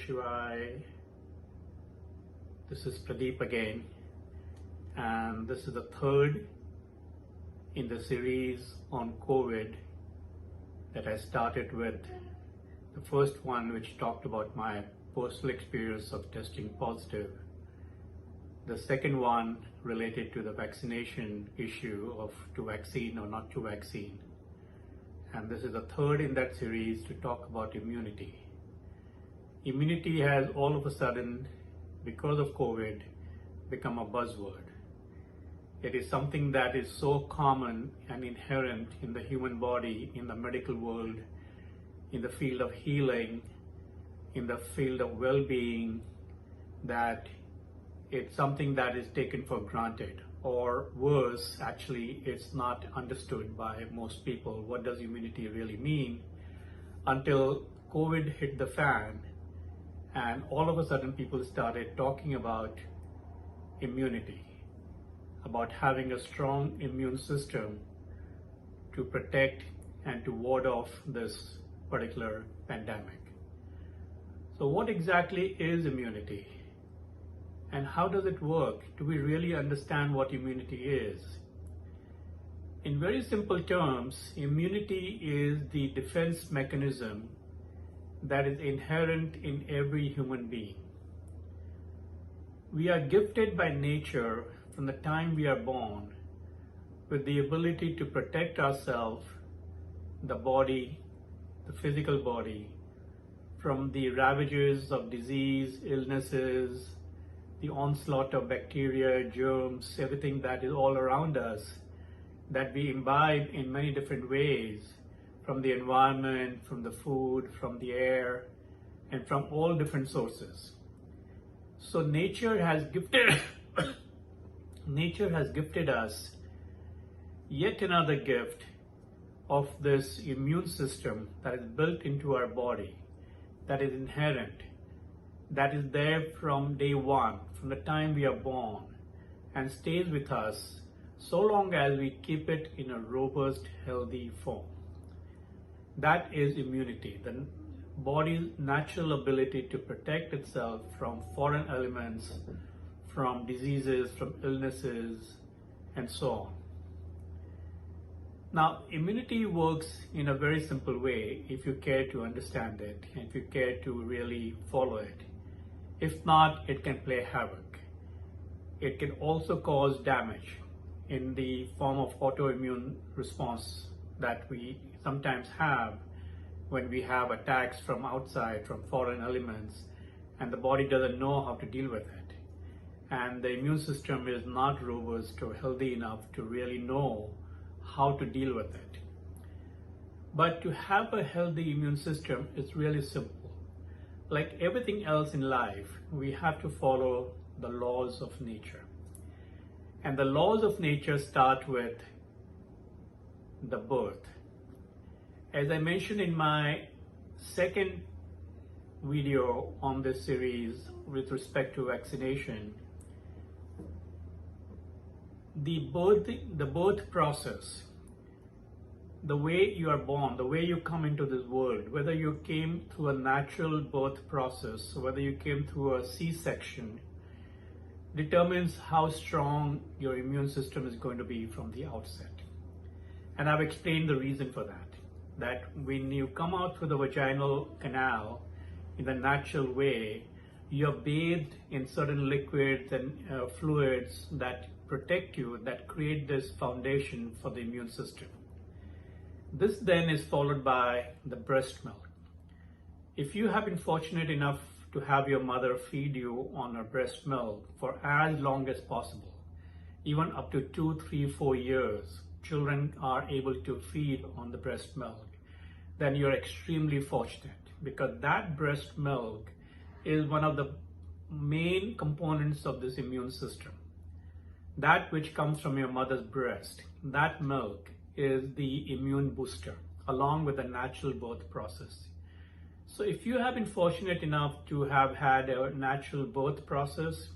Shivaya. This is Pradeep again, and this is the third in the series on COVID that I started with. The first one, which talked about my personal experience of testing positive. The second one related to the vaccination issue of to vaccine or not to vaccine. And this is the third in that series to talk about immunity. Immunity has all of a sudden, because of COVID, become a buzzword. It is something that is so common and inherent in the human body, in the medical world, in the field of healing, in the field of well-being, that it's something that is taken for granted, or worse, actually, it's not understood by most people. What does immunity really mean? Until COVID hit the fan, and all of a sudden people started talking about immunity, about having a strong immune system to protect and to ward off this particular pandemic. So what exactly is immunity? And how does it work? Do we really understand what immunity is? In very simple terms, immunity is the defense mechanism that is inherent in every human being. We are gifted by nature from the time we are born with the ability to protect ourselves, the body, the physical body, from the ravages of disease, illnesses, the onslaught of bacteria, germs, everything that is all around us, that we imbibe in many different ways, from the environment, from the food, from the air, and from all different sources. So nature has gifted us yet another gift of this immune system that is built into our body, that is inherent, that is there from day one, from the time we are born, and stays with us so long as we keep it in a robust, healthy form. That is immunity, the body's natural ability to protect itself from foreign elements, from diseases, from illnesses, and so on. Now, immunity works in a very simple way if you care to understand it, and if you care to really follow it. If not, it can play havoc. It can also cause damage in the form of autoimmune response that we sometimes have when we have attacks from outside, from foreign elements, and the body doesn't know how to deal with it. And the immune system is not robust or healthy enough to really know how to deal with it. But to have a healthy immune system is really simple. Like everything else in life, we have to follow the laws of nature. And the laws of nature start with the birth. As I mentioned in my second video on this series with respect to vaccination, the birth process, the way you are born, the way you come into this world, whether you came through a natural birth process, whether you came through a C-section, determines how strong your immune system is going to be from the outset. And I've explained the reason for that. That when you come out through the vaginal canal in the natural way, you're bathed in certain liquids and fluids that protect you, that create this foundation for the immune system. This then is followed by the breast milk. If you have been fortunate enough to have your mother feed you on her breast milk for as long as possible, even up to 2, 3, 4 years, children are able to feed on the breast milk, then you're extremely fortunate, because that breast milk is one of the main components of this immune system. That which comes from your mother's breast, that milk is the immune booster, along with the natural birth process. So if you have been fortunate enough to have had a natural birth process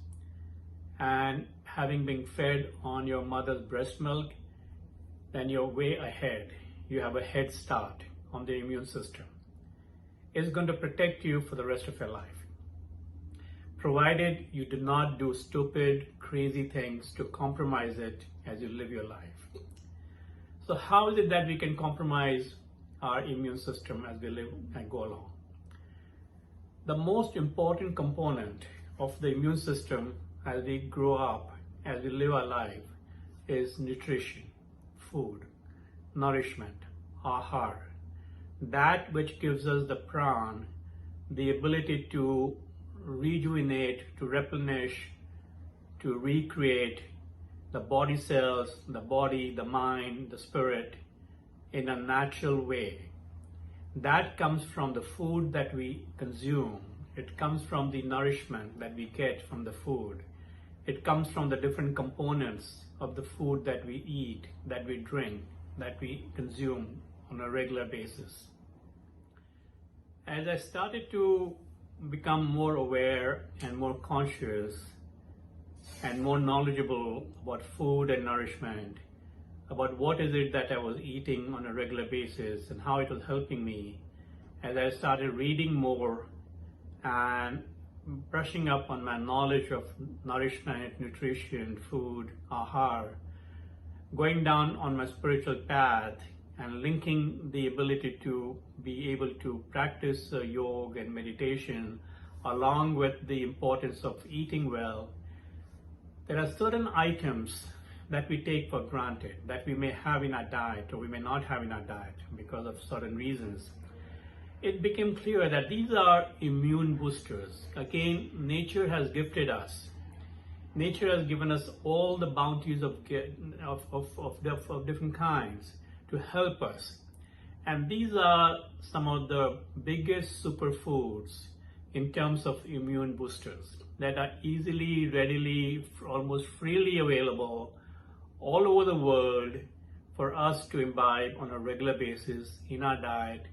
and having been fed on your mother's breast milk, then you're way ahead. You have a head start on the immune system. It's going to protect you for the rest of your life. provided you do not do stupid, crazy things to compromise it as you live your life. So how is it that we can compromise our immune system as we live and go along? The most important component of the immune system as we grow up, as we live our life, is nutrition, food, nourishment, ahar. That which gives us the pran, the ability to rejuvenate, to replenish, to recreate the body cells, the body, the mind, the spirit in a natural way. That comes from the food that we consume. It comes from the nourishment that we get from the food. It comes from the different components of the food that we eat, that we drink, that we consume on a regular basis. As I started to become more aware and more conscious and more knowledgeable about food and nourishment, about what is it that I was eating on a regular basis and how it was helping me, as I started reading more and brushing up on my knowledge of nourishment, nutrition, food, ahar, going down on my spiritual path and linking the ability to be able to practice yoga and meditation along with the importance of eating well, there are certain items that we take for granted that we may have in our diet or we may not have in our diet because of certain reasons. It became clear that these are immune boosters. Again, nature has gifted us. Nature has given us all the bounties of different kinds to help us. And these are some of the biggest superfoods in terms of immune boosters that are easily, readily, almost freely available all over the world for us to imbibe on a regular basis in our diet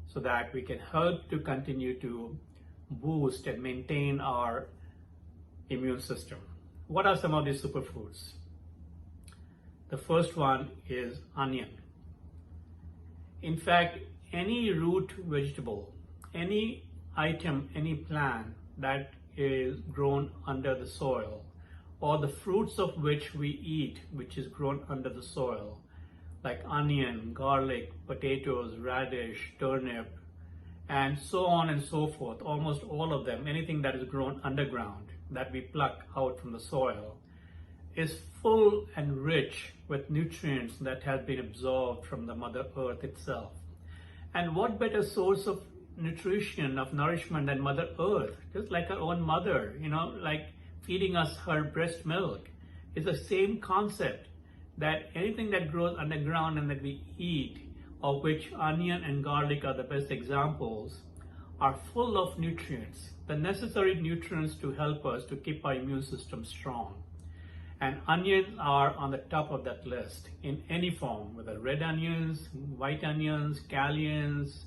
so that we can help to continue to boost and maintain our immune system. What are some of these superfoods? The first one is onion. In fact, any root vegetable, any item, any plant that is grown under the soil, or the fruits of which we eat, which is grown under the soil, like onion, garlic, potatoes, radish, turnip, and so on and so forth, almost all of them, anything that is grown underground, that we pluck out from the soil, is full and rich with nutrients that have been absorbed from the Mother Earth itself. And what better source of nutrition, of nourishment than Mother Earth? Just like our own mother, like feeding us her breast milk. It's the same concept that anything that grows underground and that we eat, of which onion and garlic are the best examples, are full of nutrients, the necessary nutrients to help us to keep our immune system strong. And onions are on the top of that list in any form, whether red onions, white onions, scallions,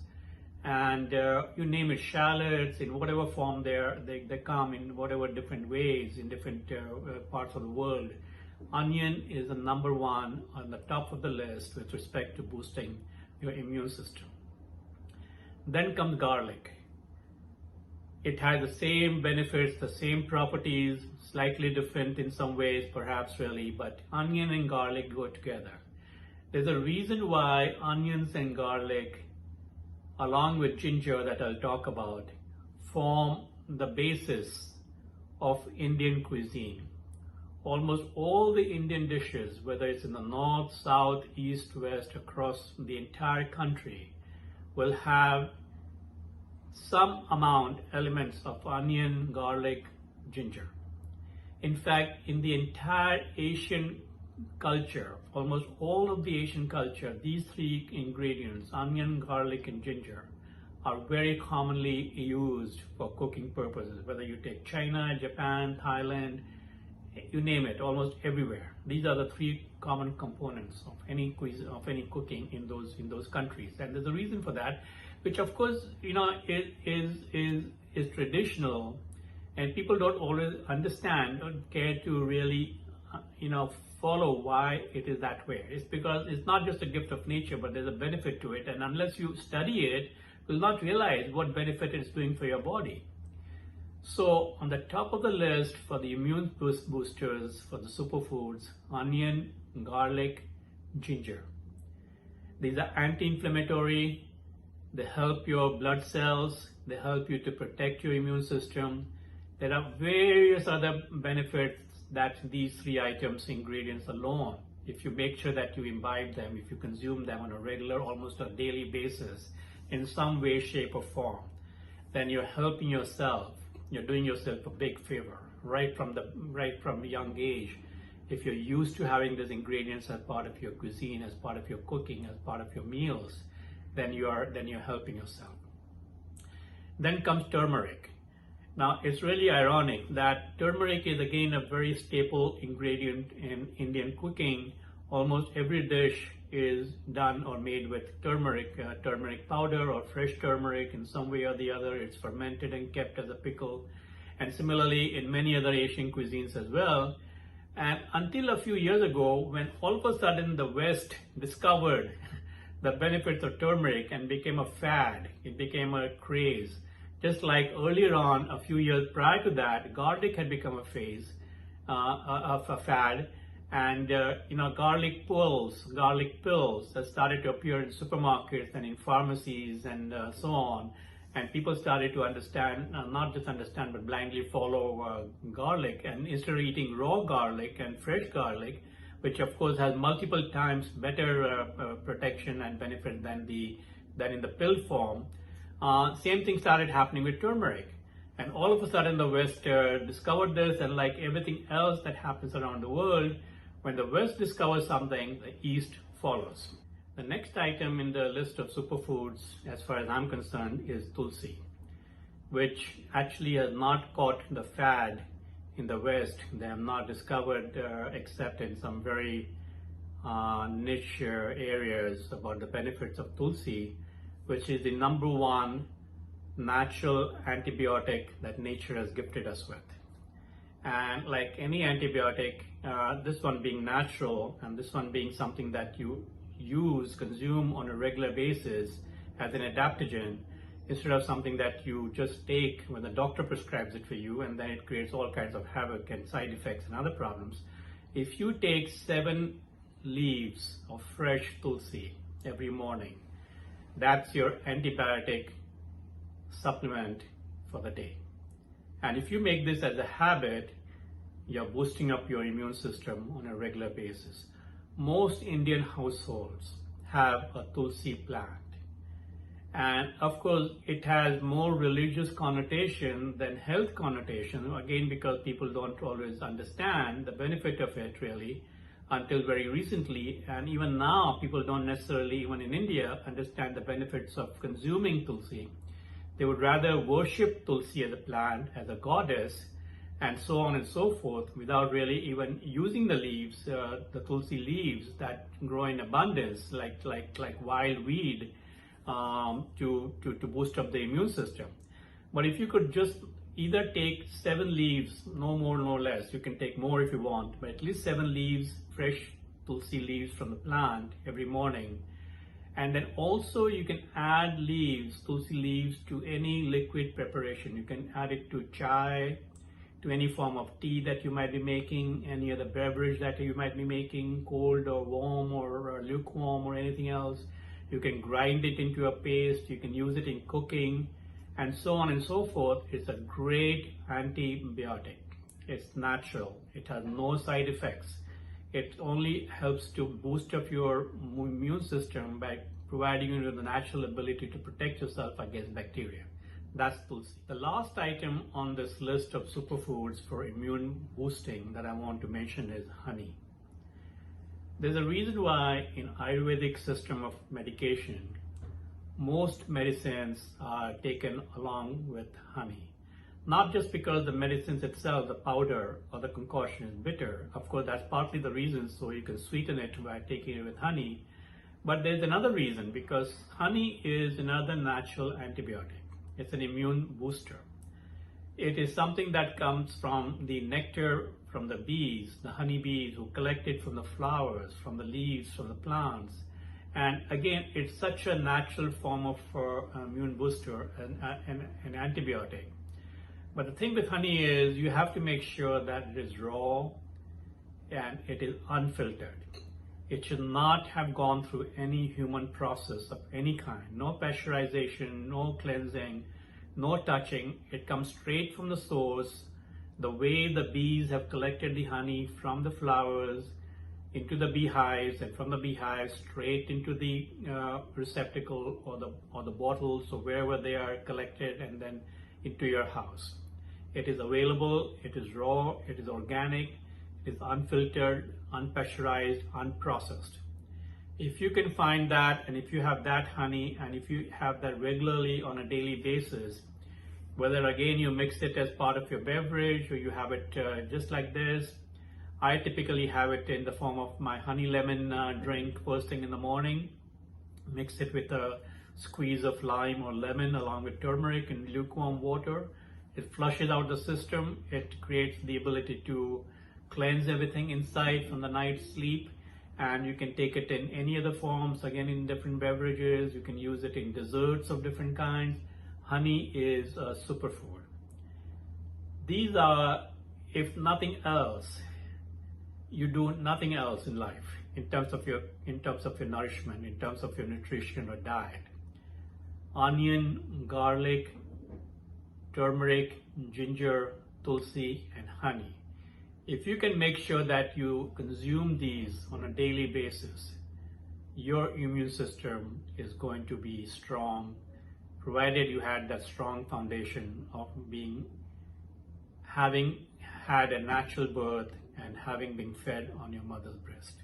and you name it, shallots, in whatever form they come in whatever different ways in different parts of the world. Onion is the number one on the top of the list with respect to boosting your immune system. Then comes garlic. It has the same benefits, the same properties, slightly different in some ways, perhaps really, but onion and garlic go together. There's a reason why onions and garlic, along with ginger that I'll talk about, form the basis of Indian cuisine. Almost all the Indian dishes, whether it's in the north, south, east, west, across the entire country, will have some amount, elements of onion, garlic, ginger. In fact, in the entire Asian culture, almost all of the Asian culture, these three ingredients, onion, garlic, and ginger, are very commonly used for cooking purposes. Whether you take China, Japan, Thailand, you name it, almost everywhere. These are the three common components of any cuisine, of any cooking in those countries. And there's a reason for that, which of course, is traditional, and people don't always understand or care to really, follow why it is that way. It's because it's not just a gift of nature, but there's a benefit to it. And unless you study it, you'll not realize what benefit it's doing for your body. So on the top of the list for the immune boosters for the superfoods, onion, garlic, ginger. These are anti-inflammatory, they help your blood cells, they help you to protect your immune system. There are various other benefits that these three items, ingredients alone, if you make sure that you imbibe them, if you consume them on a regular, almost a daily basis, in some way, shape or form, then you're helping yourself. You're doing yourself a big favor right from a young age. If you're used to having these ingredients as part of your cuisine, as part of your cooking, as part of your meals, then you're helping yourself. Then comes turmeric. Now it's really ironic that turmeric is again a very staple ingredient in Indian cooking. Almost every dish is done or made with turmeric, turmeric powder or fresh turmeric in some way or the other. It's fermented and kept as a pickle. And similarly in many other Asian cuisines as well. And until a few years ago, when all of a sudden the West discovered the benefits of turmeric and became a fad, it became a craze. Just like earlier on, a few years prior to that, garlic had become a phase of a fad. And garlic pills that started to appear in supermarkets and in pharmacies and so on. And people started to understand, not just understand, but blindly follow garlic. And instead of eating raw garlic and fresh garlic, which of course has multiple times better protection and benefit than in the pill form, same thing started happening with turmeric. And all of a sudden the West discovered this, and like everything else that happens around the world, when the West discovers something, the East follows. The next item in the list of superfoods, as far as I'm concerned, is Tulsi, which actually has not caught the fad in the West. They have not discovered, except in some very niche areas, about the benefits of Tulsi, which is the number one natural antibiotic that nature has gifted us with. And like any antibiotic, this one being natural and this one being something that you consume on a regular basis as an adaptogen, instead of something that you just take when the doctor prescribes it for you, and then it creates all kinds of havoc and side effects and other problems. If you take 7 leaves of fresh Tulsi every morning, that's your antibiotic supplement for the day. And if you make this as a habit, you're boosting up your immune system on a regular basis. Most Indian households have a Tulsi plant. And of course, it has more religious connotation than health connotation, again, because people don't always understand the benefit of it really until very recently. And even now, people don't necessarily, even in India, understand the benefits of consuming Tulsi. They would rather worship Tulsi as a plant, as a goddess, and so on and so forth, without really even using the leaves, the Tulsi leaves that grow in abundance, like wild weed, to boost up the immune system. But if you could just either take 7 leaves, no more, no less, you can take more if you want, but at least 7 leaves, fresh Tulsi leaves from the plant every morning. And then also you can add leaves, Tulsi leaves, to any liquid preparation. You can add it to chai, to any form of tea that you might be making, any other beverage that you might be making, cold or warm or lukewarm or anything else. You can grind it into a paste, you can use it in cooking, and so on and so forth. It's a great antibiotic. It's natural. It has no side effects. It only helps to boost up your immune system by providing you with the natural ability to protect yourself against bacteria. That's Tulsi. The last item on this list of superfoods for immune boosting that I want to mention is honey. There's a reason why in Ayurvedic system of medication, most medicines are taken along with honey. Not just because the medicines itself, the powder or the concoction is bitter. Of course, that's partly the reason, so you can sweeten it by taking it with honey. But there's another reason, because honey is another natural antibiotic. It's an immune booster. It is something that comes from the nectar from the bees, the honey bees who collect it from the flowers, from the leaves, from the plants. And again, it's such a natural form of immune booster and an antibiotic But the thing with honey is you have to make sure that it is raw and it is unfiltered. It should not have gone through any human process of any kind. No pasteurization, no cleansing, no touching. It comes straight from the source. The way the bees have collected the honey from the flowers into the beehives, and from the beehives straight into the receptacle or the bottles or wherever they are collected, and then into your house. It is available, it is raw, it is organic, it is unfiltered, unpasteurized, unprocessed. If you can find that, and if you have that honey, and if you have that regularly on a daily basis, whether again you mix it as part of your beverage or you have it just like this, I typically have it in the form of my honey lemon drink first thing in the morning. Mix it with a squeeze of lime or lemon along with turmeric and lukewarm water. It flushes out the system. It creates the ability to cleanse everything inside from the night's sleep. And you can take it in any other forms, again in different beverages. You can use it in desserts of different kinds. Honey is a superfood. These are, if nothing else, you do nothing else in life in terms of your nourishment, in terms of your nutrition or diet. Onion, garlic, turmeric, ginger, tulsi, and honey. If you can make sure that you consume these on a daily basis, your immune system is going to be strong, provided you had that strong foundation of having had a natural birth and having been fed on your mother's breast.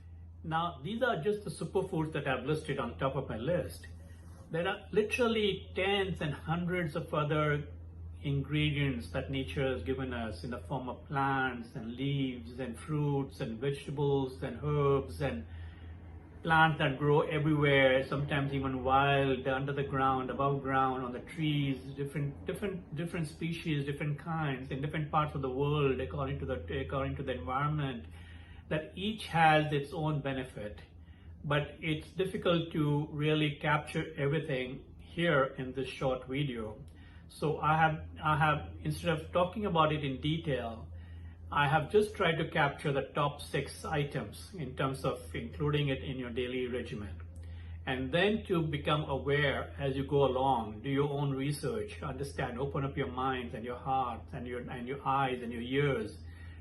Now, these are just the superfoods that I've listed on top of my list. There are literally tens and hundreds of other ingredients that nature has given us in the form of plants and leaves and fruits and vegetables and herbs and plants that grow everywhere, sometimes even wild, under the ground, above ground, on the trees, different species, different kinds, in different parts of the world, according to the environment, that each has its own benefit. But it's difficult to really capture everything here in this short video. So I have, instead of talking about it in detail, I have just tried to capture the top 6 items in terms of including it in your daily regimen. And then to become aware as you go along, do your own research, understand, open up your mind and your heart and your eyes and your ears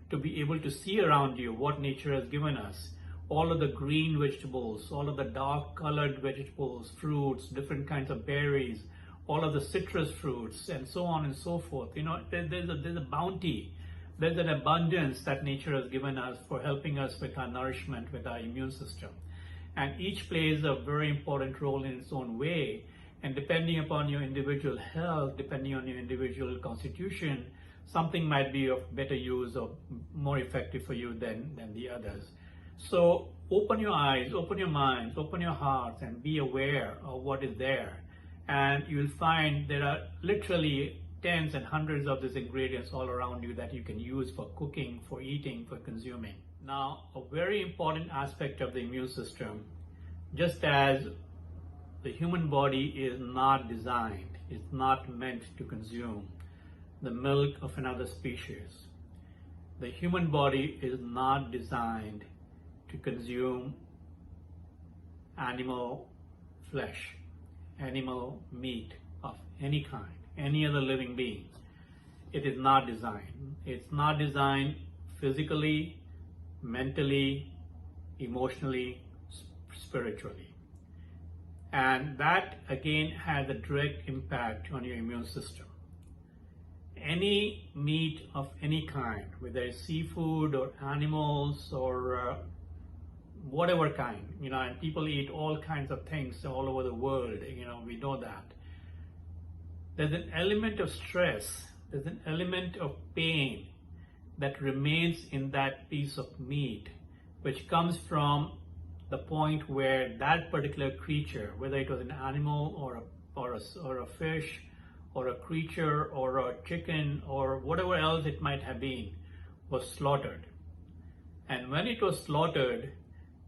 to be able to see around you what nature has given us. All of the green vegetables, all of the dark colored vegetables, fruits, different kinds of berries, all of the citrus fruits, and so on and so forth. You know, there's a bounty. There's an abundance that nature has given us for helping us with our nourishment, with our immune system. And each plays a very important role in its own way. And depending upon your individual health, depending on your individual constitution, something might be of better use or more effective for you than the others. So open your eyes, open your minds, open your hearts, and be aware of what is there. And you'll find there are literally tens and hundreds of these ingredients all around you that you can use for cooking, for eating, for consuming. Now, a very important aspect of the immune system, just as the human body is not designed, it's not meant to consume the milk of another species. The human body is not designed to consume animal flesh, animal meat of any kind, any other living being. It is not designed. It's not designed physically, mentally, emotionally, spiritually. And that again has a direct impact on your immune system. Any meat of any kind, whether it's seafood or animals or whatever kind, you know, and people eat all kinds of things all over the world, you know, we know that. There's an element of stress, there's an element of pain that remains in that piece of meat, which comes from the point where that particular creature, whether it was an animal or a fish or a creature or a chicken or whatever else it might have been, was slaughtered. And when it was slaughtered,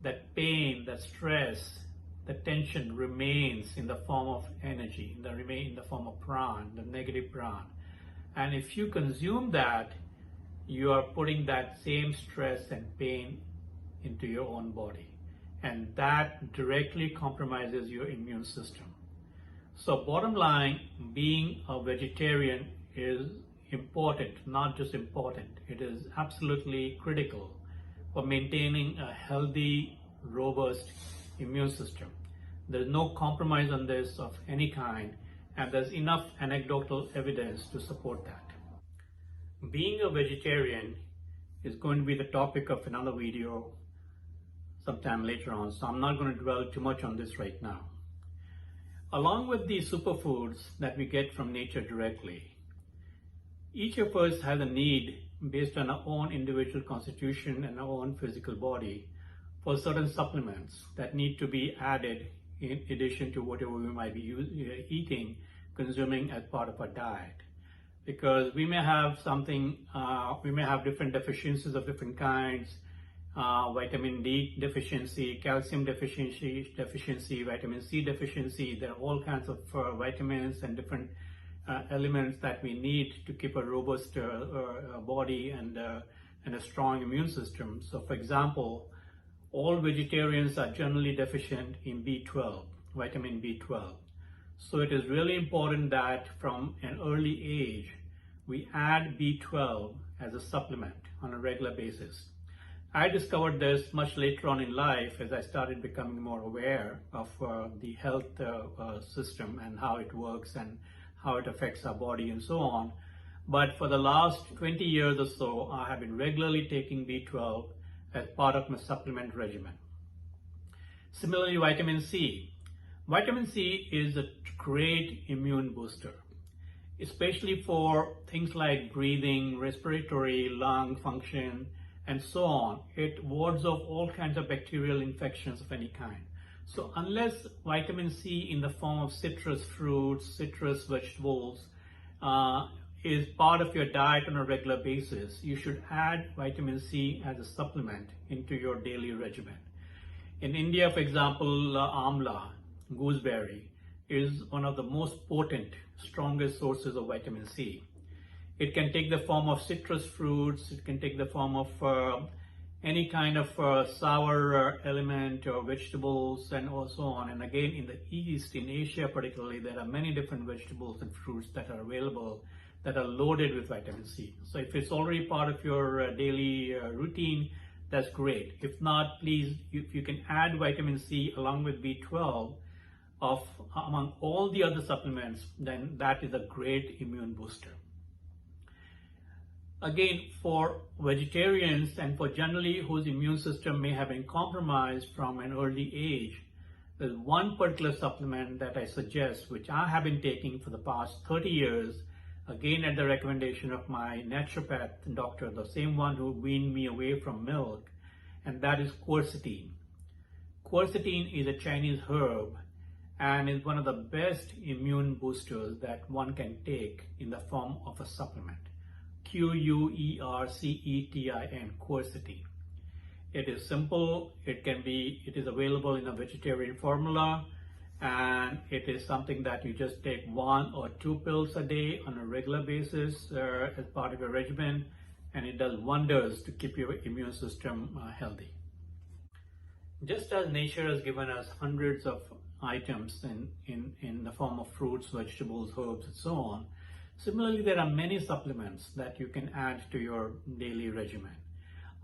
that pain, that stress, the tension remains in the form of energy, in the form of prana, the negative prana. And if you consume that, you are putting that same stress and pain into your own body. And that directly compromises your immune system. So bottom line, being a vegetarian is important, not just important, it is absolutely critical for maintaining a healthy, robust immune system. There's no compromise on this of any kind, and there's enough anecdotal evidence to support that. Being a vegetarian is going to be the topic of another video sometime later on, so I'm not going to dwell too much on this right now. Along with the superfoods that we get from nature directly, each of us has a need based on our own individual constitution and our own physical body for certain supplements that need to be added in addition to whatever we might be eating, consuming as part of our diet. Because we may have different deficiencies of different kinds, vitamin D deficiency, calcium deficiency, vitamin C deficiency. There are all kinds of vitamins and different elements that we need to keep a robust body and a strong immune system. So for example, all vegetarians are generally deficient in B12, vitamin B12. So it is really important that from an early age, we add B12 as a supplement on a regular basis. I discovered this much later on in life as I started becoming more aware of the health system and how it works and how it affects our body and so on. But for the last 20 years or so, I have been regularly taking B12 as part of my supplement regimen. Similarly, vitamin C. Vitamin C is a great immune booster, especially for things like breathing, respiratory, lung function, and so on. It wards off all kinds of bacterial infections of any kind. So unless vitamin C in the form of citrus fruits, citrus vegetables is part of your diet on a regular basis, you should add vitamin C as a supplement into your daily regimen. In India, for example, amla, gooseberry, is one of the most potent, strongest sources of vitamin C. It can take the form of citrus fruits, it can take the form of any kind of sour element or vegetables and so on. And again, in the East, in Asia particularly, there are many different vegetables and fruits that are available that are loaded with vitamin C. So if it's already part of your daily routine, that's great. If not, please, if you can add vitamin C along with B12 among all the other supplements, then that is a great immune booster. Again, for vegetarians and for generally whose immune system may have been compromised from an early age, there's one particular supplement that I suggest, which I have been taking for the past 30 years, again at the recommendation of my naturopath doctor, the same one who weaned me away from milk, and that is quercetin. Quercetin is a Chinese herb and is one of the best immune boosters that one can take in the form of a supplement. Quercetin, quercetin. It is simple, it is available in a vegetarian formula, and it is something that you just take 1 or 2 pills a day on a regular basis as part of your regimen, and it does wonders to keep your immune system healthy. Just as nature has given us hundreds of items in the form of fruits, vegetables, herbs, and so on, similarly, there are many supplements that you can add to your daily regimen.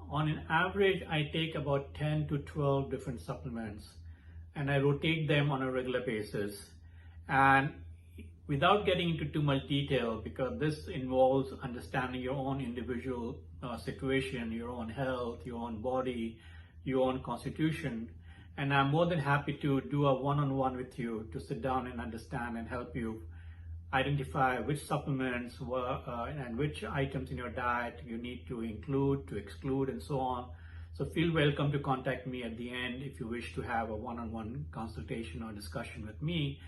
On an average, I take about 10 to 12 different supplements, and I rotate them on a regular basis. And without getting into too much detail, because this involves understanding your own individual situation, your own health, your own body, your own constitution, and I'm more than happy to do a one-on-one with you to sit down and understand and help you identify which supplements and which items in your diet you need to include, to exclude, and so on. So feel welcome to contact me at the end if you wish to have a one-on-one consultation or discussion with me.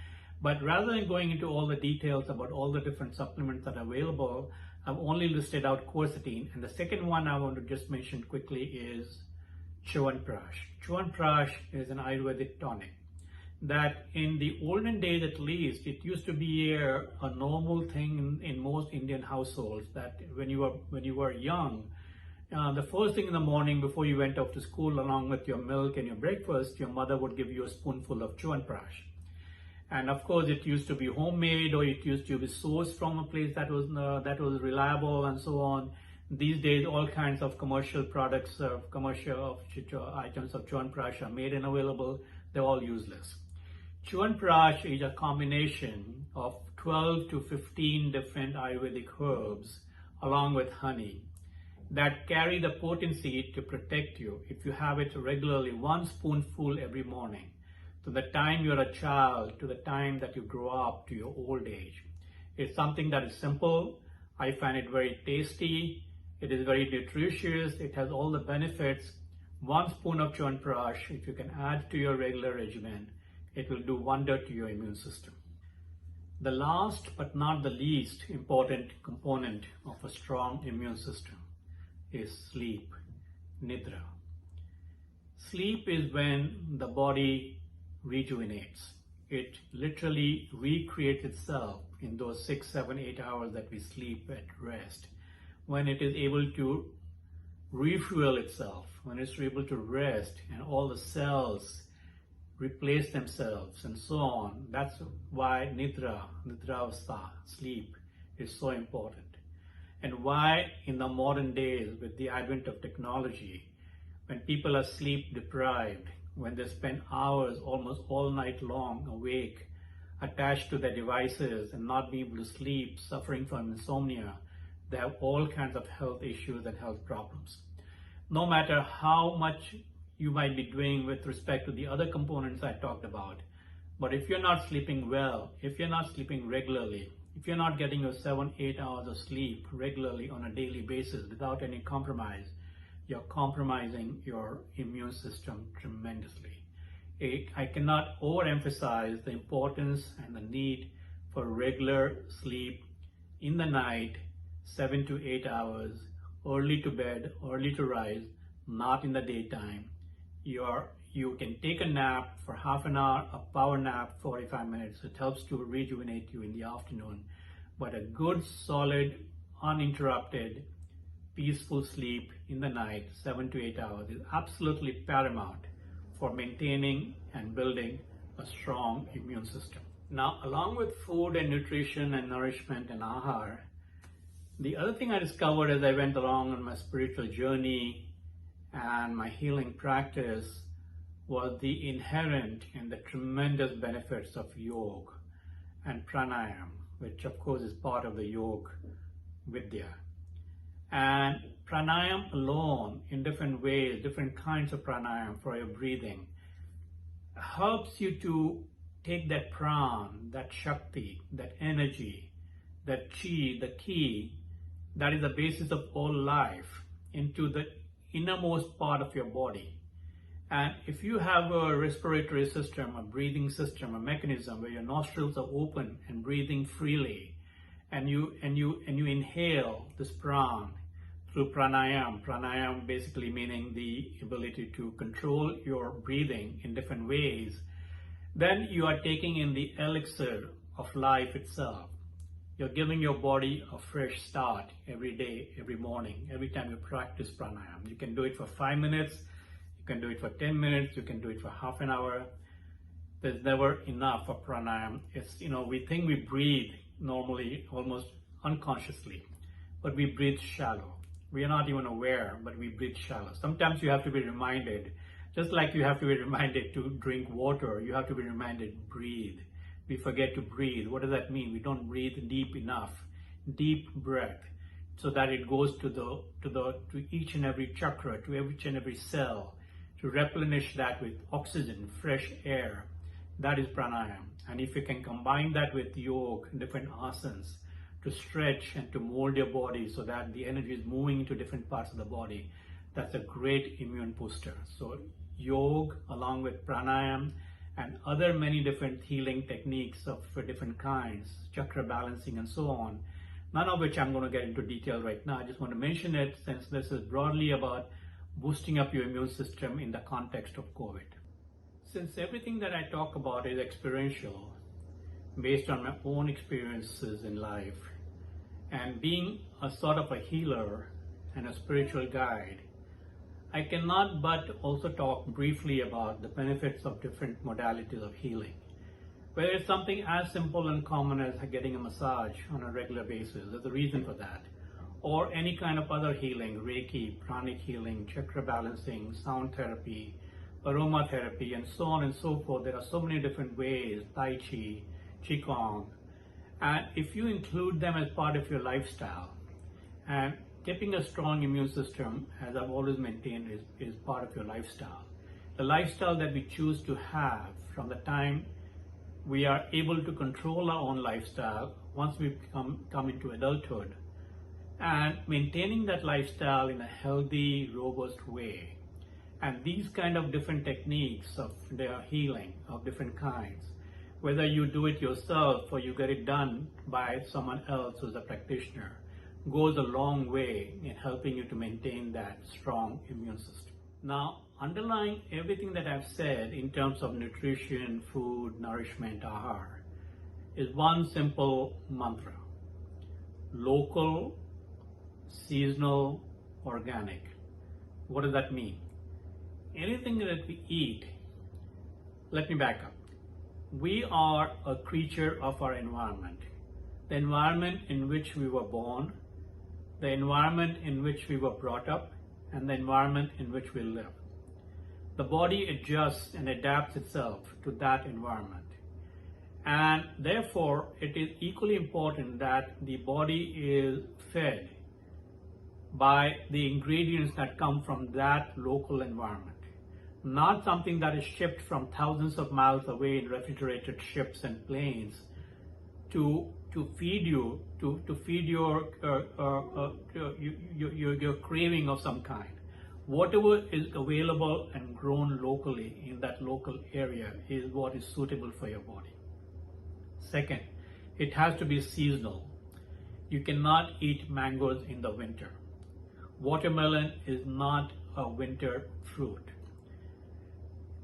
But rather than going into all the details about all the different supplements that are available, I've only listed out quercetin. And the second one I want to just mention quickly is Chyawanprash. Chyawanprash is an Ayurvedic tonic. that in the olden days, at least, it used to be a normal thing in most Indian households that when you were young, the first thing in the morning before you went off to school, along with your milk and your breakfast, your mother would give you a spoonful of chyawanprash. And of course, it used to be homemade, or it used to be sourced from a place that was reliable, and so on. These days, all kinds of commercial products, commercial items of chyawanprash are made and available. They're all useless. Chyawanprash is a combination of 12 to 15 different Ayurvedic herbs, along with honey, that carry the potency to protect you if you have it regularly, one spoonful every morning, to the time you're a child, to the time that you grow up, to your old age. It's something that is simple. I find it very tasty. It is very nutritious. It has all the benefits. One spoon of chyawanprash, if you can add to your regular regimen, it will do wonder to your immune system. The last but not the least important component of a strong immune system is sleep, nidra. Sleep is when the body rejuvenates. It literally recreates itself in those 6, 7, 8 hours that we sleep at rest. When it is able to refuel itself, when it's able to rest and all the cells replace themselves and so on. That's why nidra avastha, sleep, is so important. And why in the modern days, with the advent of technology, when people are sleep deprived, when they spend hours almost all night long awake, attached to their devices and not being able to sleep, suffering from insomnia, they have all kinds of health issues and health problems. No matter how much you might be doing with respect to the other components I talked about, but if you're not sleeping well, if you're not sleeping regularly, if you're not getting your 7, 8 hours of sleep regularly on a daily basis without any compromise, you're compromising your immune system tremendously. I cannot overemphasize the importance and the need for regular sleep in the night, 7 to 8 hours, early to bed, early to rise, not in the daytime. You can take a nap for half an hour, a power nap, 45 minutes. It helps to rejuvenate you in the afternoon. But a good, solid, uninterrupted, peaceful sleep in the night, 7 to 8 hours, is absolutely paramount for maintaining and building a strong immune system. Now, along with food and nutrition and nourishment and ahar, the other thing I discovered as I went along on my spiritual journey and my healing practice was the inherent and the tremendous benefits of yoga and pranayama, which of course is part of the yoga vidya. And pranayama alone, in different ways, different kinds of pranayama for your breathing, helps you to take that pran, that shakti, that energy, that chi, the ki, that is the basis of all life, into the innermost part of your body. And if you have a respiratory system, a breathing system, a mechanism where your nostrils are open and breathing freely, and you inhale this pran through pranayama basically meaning the ability to control your breathing in different ways, then you are taking in the elixir of life itself. You're giving your body a fresh start every day, every morning, every time you practice pranayama. You can do it for 5 minutes, you can do it for 10 minutes, you can do it for half an hour. There's never enough of pranayama. It's, we think we breathe normally, almost unconsciously, but we breathe shallow. We are not even aware, but we breathe shallow. Sometimes you have to be reminded, just like you have to be reminded to drink water, you have to be reminded, breathe. We forget to breathe. What does that mean? We don't breathe deep enough. Deep breath, so that it goes to each and every chakra, to each and every cell, to replenish that with oxygen, fresh air. That is pranayama. And if you can combine that with yoga, different asanas, to stretch and to mold your body so that the energy is moving into different parts of the body, that's a great immune booster. So yoga along with pranayama and other many different healing techniques for different kinds, chakra balancing and so on, none of which I'm going to get into detail right now. I just want to mention it since this is broadly about boosting up your immune system in the context of COVID. Since everything that I talk about is experiential, based on my own experiences in life, and being a sort of a healer and a spiritual guide, I cannot but also talk briefly about the benefits of different modalities of healing. Whether it's something as simple and common as getting a massage on a regular basis, there's a reason for that, or any kind of other healing, Reiki, pranic healing, chakra balancing, sound therapy, aromatherapy, and so on and so forth. There are so many different ways, Tai Chi, Qigong, and if you include them as part of your lifestyle, and keeping a strong immune system, as I've always maintained, is part of your lifestyle. The lifestyle that we choose to have from the time we are able to control our own lifestyle once we come into adulthood, and maintaining that lifestyle in a healthy, robust way. And these kind of different techniques of their healing of different kinds, whether you do it yourself or you get it done by someone else who's a practitioner, goes a long way in helping you to maintain that strong immune system. Now, underlying everything that I've said in terms of nutrition, food, nourishment, ahar, is one simple mantra: local, seasonal, organic. What does that mean? Anything that we eat, let me back up. We are a creature of our environment. The environment in which we were born, the environment in which we were brought up, and the environment in which we live. The body adjusts and adapts itself to that environment. And therefore, it is equally important that the body is fed by the ingredients that come from that local environment. Not something that is shipped from thousands of miles away in refrigerated ships and planes to feed you, to feed your craving of some kind. Whatever is available and grown locally in that local area is what is suitable for your body. Second, it has to be seasonal. You cannot eat mangoes in the winter. Watermelon is not a winter fruit.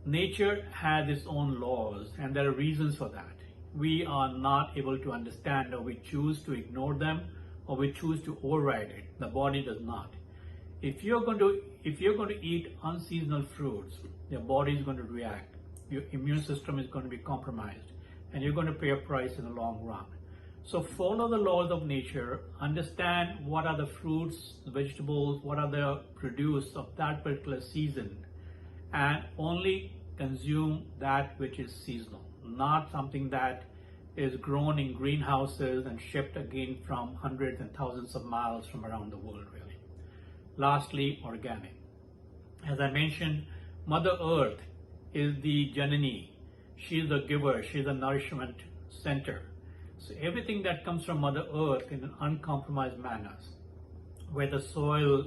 Nature has its own laws, and there are reasons for that. We are not able to understand, or we choose to ignore them, or we choose to override it. The body does not. If you're going to eat unseasonal fruits, your body is going to react. Your immune system is going to be compromised, and you're going to pay a price in the long run. So follow the laws of nature, understand what are the fruits, vegetables, what are the produce of that particular season, and only consume that which is seasonal, not something that is grown in greenhouses and shipped again from hundreds and thousands of miles from around the world, really. Lastly, organic. As I mentioned, Mother Earth is the Janani. She is the giver, she is the nourishment center. So everything that comes from Mother Earth in an uncompromised manner, where the soil,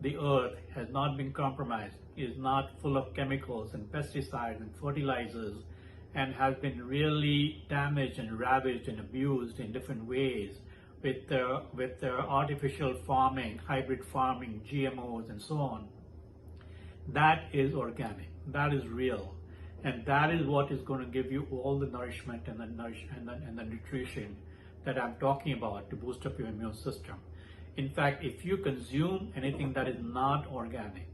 the earth has not been compromised, is not full of chemicals and pesticides and fertilizers, and has been really damaged and ravaged and abused in different ways with artificial farming, hybrid farming, GMOs, and so on. That is organic. That is real. And that is what is going to give you all the nourishment and the nutrition that I'm talking about to boost up your immune system. In fact, if you consume anything that is not organic,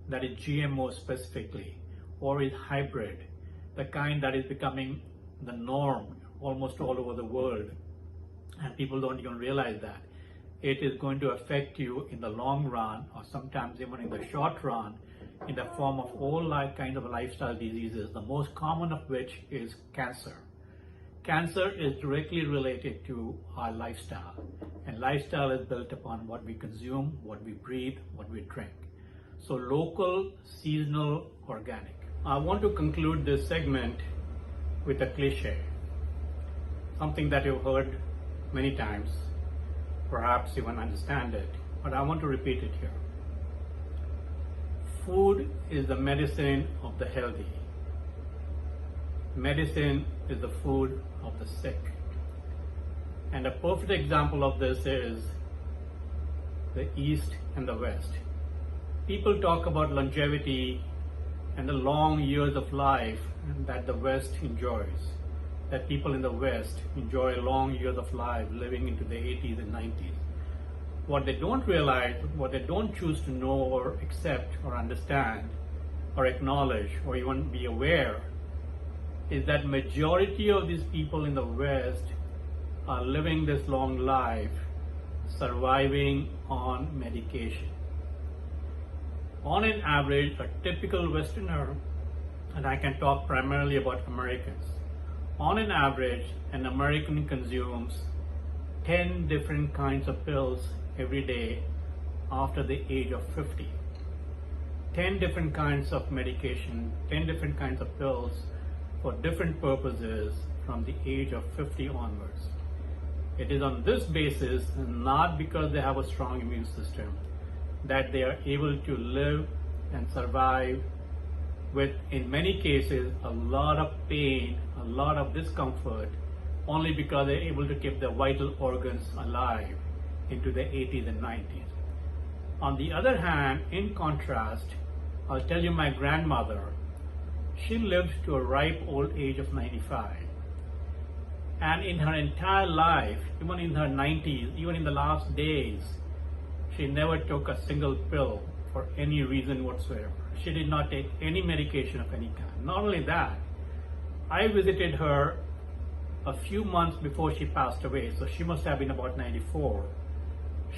that is GMO specifically, or is hybrid, the kind that is becoming the norm almost all over the world, and people don't even realize that, it is going to affect you in the long run, or sometimes even in the short run, in the form of all kinds of lifestyle diseases, the most common of which is cancer. Cancer is directly related to our lifestyle, and lifestyle is built upon what we consume, what we breathe, what we drink. So local, seasonal, organic. I want to conclude this segment with a cliche, something that you've heard many times, perhaps even understand it, but I want to repeat it here. Food is the medicine of the healthy. Medicine is the food of the sick. And a perfect example of this is the East and the West. People talk about longevity and the long years of life that the West enjoys, that people in the West enjoy long years of life living into the 80s and 90s. What they don't realize, what they don't choose to know or accept or understand or acknowledge or even be aware is that majority of these people in the West are living this long life surviving on medication. On an average, a typical Westerner, and I can talk primarily about Americans, on an average, an American consumes 10 different kinds of pills every day after the age of 50. 10 different kinds of medication, 10 different kinds of pills for different purposes from the age of 50 onwards. It is on this basis, not because they have a strong immune system, that they are able to live and survive with, in many cases, a lot of pain, a lot of discomfort, only because they're able to keep their vital organs alive into the 80s and 90s. On the other hand, in contrast, I'll tell you my grandmother, she lived to a ripe old age of 95. And in her entire life, even in her 90s, even in the last days, she never took a single pill for any reason whatsoever. She did not take any medication of any kind. Not only that, I visited her a few months before she passed away, so she must have been about 94.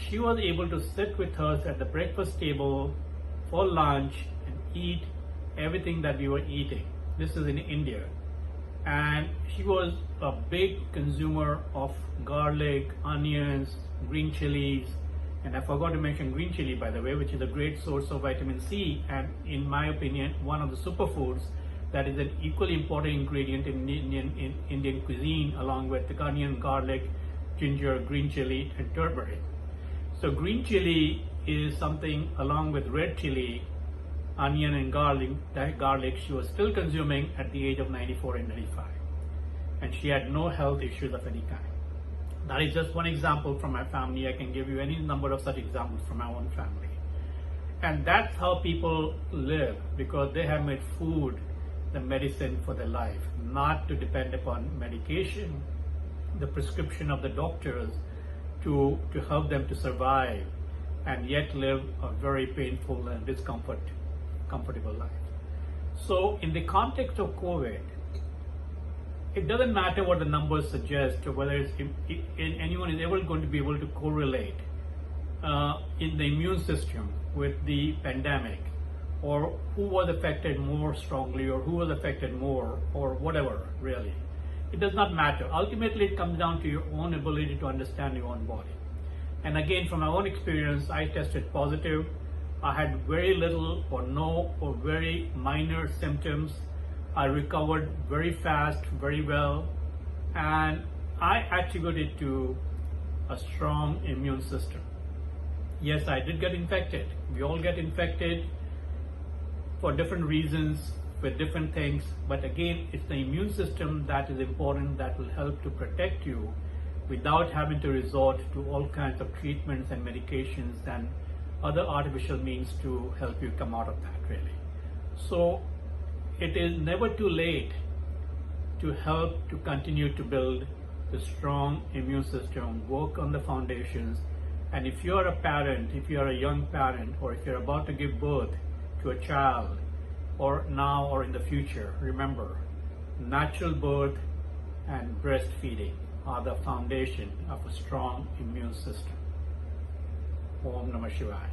She was able to sit with us at the breakfast table for lunch and eat everything that we were eating. This is in India. And she was a big consumer of garlic, onions, green chilies, and I forgot to mention green chili, by the way, which is a great source of vitamin C, and in my opinion, one of the superfoods that is an equally important ingredient in Indian cuisine, along with the onion, garlic, ginger, green chili, and turmeric. So green chili is something, along with red chili, onion and garlic, she was still consuming at the age of 94 and 95. And she had no health issues of any kind. That is just one example from my family. I can give you any number of such examples from my own family. And that's how people live, because they have made food the medicine for their life, not to depend upon medication, the prescription of the doctors to help them to survive and yet live a very painful and comfortable life. So in the context of COVID, it doesn't matter what the numbers suggest or whether anyone is ever going to be able to correlate in the immune system with the pandemic, or who was affected more strongly or who was affected more, or whatever, really. It does not matter. Ultimately, it comes down to your own ability to understand your own body. And again, from my own experience, I tested positive. I had very little or no or very minor symptoms. I recovered very fast, very well, and I attribute it to a strong immune system. Yes, I did get infected. We all get infected for different reasons, with different things, but again, it's the immune system that is important, that will help to protect you without having to resort to all kinds of treatments and medications and other artificial means to help you come out of that, really. So it is never too late to help to continue to build a strong immune system, work on the foundations. And if you're a parent, if you're a young parent, or if you're about to give birth to a child, or now or in the future, remember, natural birth and breastfeeding are the foundation of a strong immune system. Om Namah Shivaya.